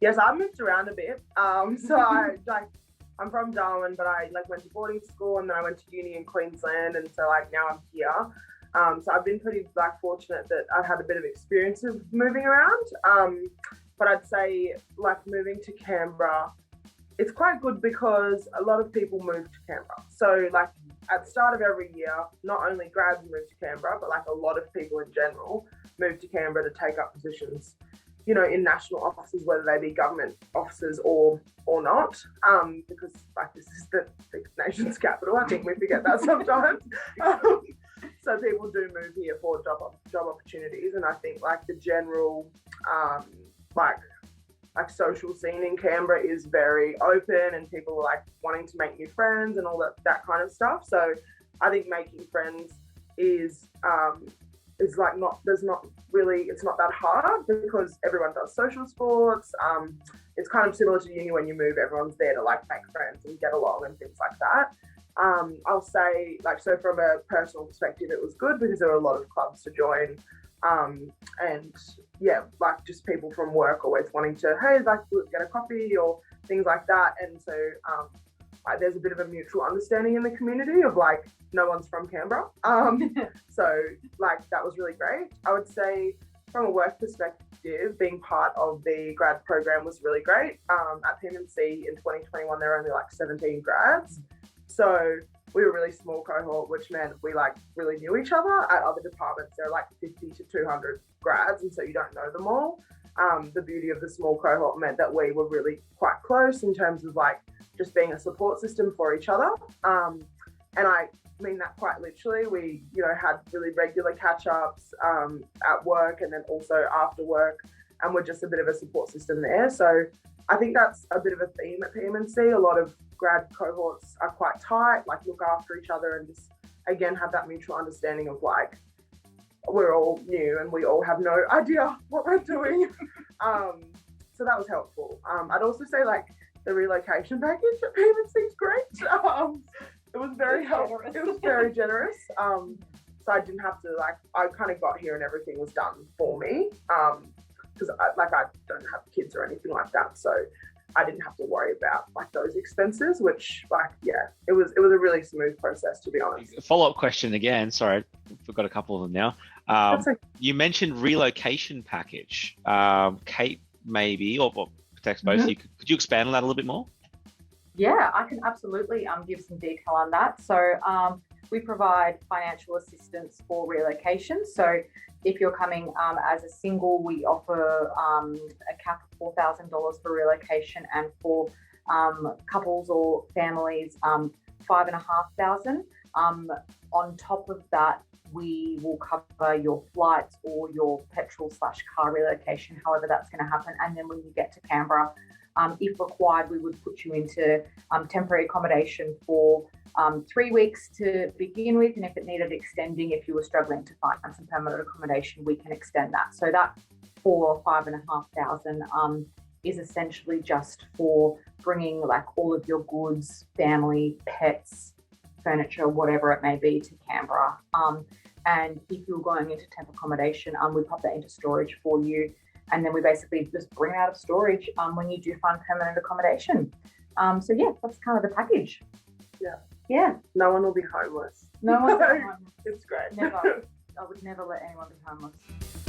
Yes, I've moved around a bit. I'm from Darwin, but I went to boarding school and then I went to uni in Queensland, and so now I'm here. So I've been pretty fortunate that I've had a bit of experience of moving around. But I'd say moving to Canberra, it's quite good because a lot of people move to Canberra. So at the start of every year, not only grads move to Canberra, but a lot of people in general move to Canberra to take up positions, in national offices, whether they be government offices or not. Because this is the nation's capital. I think we forget that sometimes. So people do move here for job opportunities, and I think the general social scene in Canberra is very open, and people are wanting to make new friends and all that kind of stuff. So I think making friends is it's not that hard because everyone does social sports. It's kind of similar to uni when you move, everyone's there to make friends and get along and things like that. I'll say so from a personal perspective, it was good because there were a lot of clubs to join. And yeah, just people from work always wanting to, hey, get a coffee or things like that. And so there's a bit of a mutual understanding in the community of no one's from Canberra. So that was really great. I would say from a work perspective, being part of the grad program was really great. At PM&C in 2021, there were only 17 grads. So we were a really small cohort, which meant we really knew each other. At other departments, there are 50 to 200 grads, and so you don't know them all. The beauty of the small cohort meant that we were really quite close in terms of just being a support system for each other. And I mean that quite literally. We, had really regular catch-ups at work and then also after work, and we're just a bit of a support system there. So I think that's a bit of a theme at PM&C. A lot of grad cohorts are quite tight, look after each other and just, again, have that mutual understanding of we're all new and we all have no idea what we're doing. So that was helpful. I'd also say the relocation package at PM&C is great. It was very helpful. It was very generous. So I didn't have to I kind of got here and everything was done for me. Because I don't have kids or anything like that, so I didn't have to worry about those expenses. Which it was a really smooth process, to be honest. Follow-up question again. Sorry, we've got a couple of them now. That's okay. You mentioned relocation package. Kate, maybe, or protects both. Mm-hmm. Could you expand on that a little bit more? Yeah, I can absolutely give some detail on that. So we provide financial assistance for relocation. So if you're coming as a single, we offer a cap of $4,000 for relocation, and for couples or families, $5,500. On top of that, we will cover your flights or your petrol/car relocation, however that's going to happen. And then when you get to Canberra, if required, we would put you into temporary accommodation for 3 weeks to begin with. And if it needed extending, if you were struggling to find some permanent accommodation, we can extend that. So that $4,000 or $5,500 is essentially just for bringing all of your goods, family, pets, furniture, whatever it may be, to Canberra. And if you're going into temp accommodation, we pop that into storage for you. And then we basically just bring it out of storage when you do find permanent accommodation. So yeah, that's kind of the package. Yeah. No one will be homeless. No one's homeless. It's great. Never. I would never let anyone be homeless.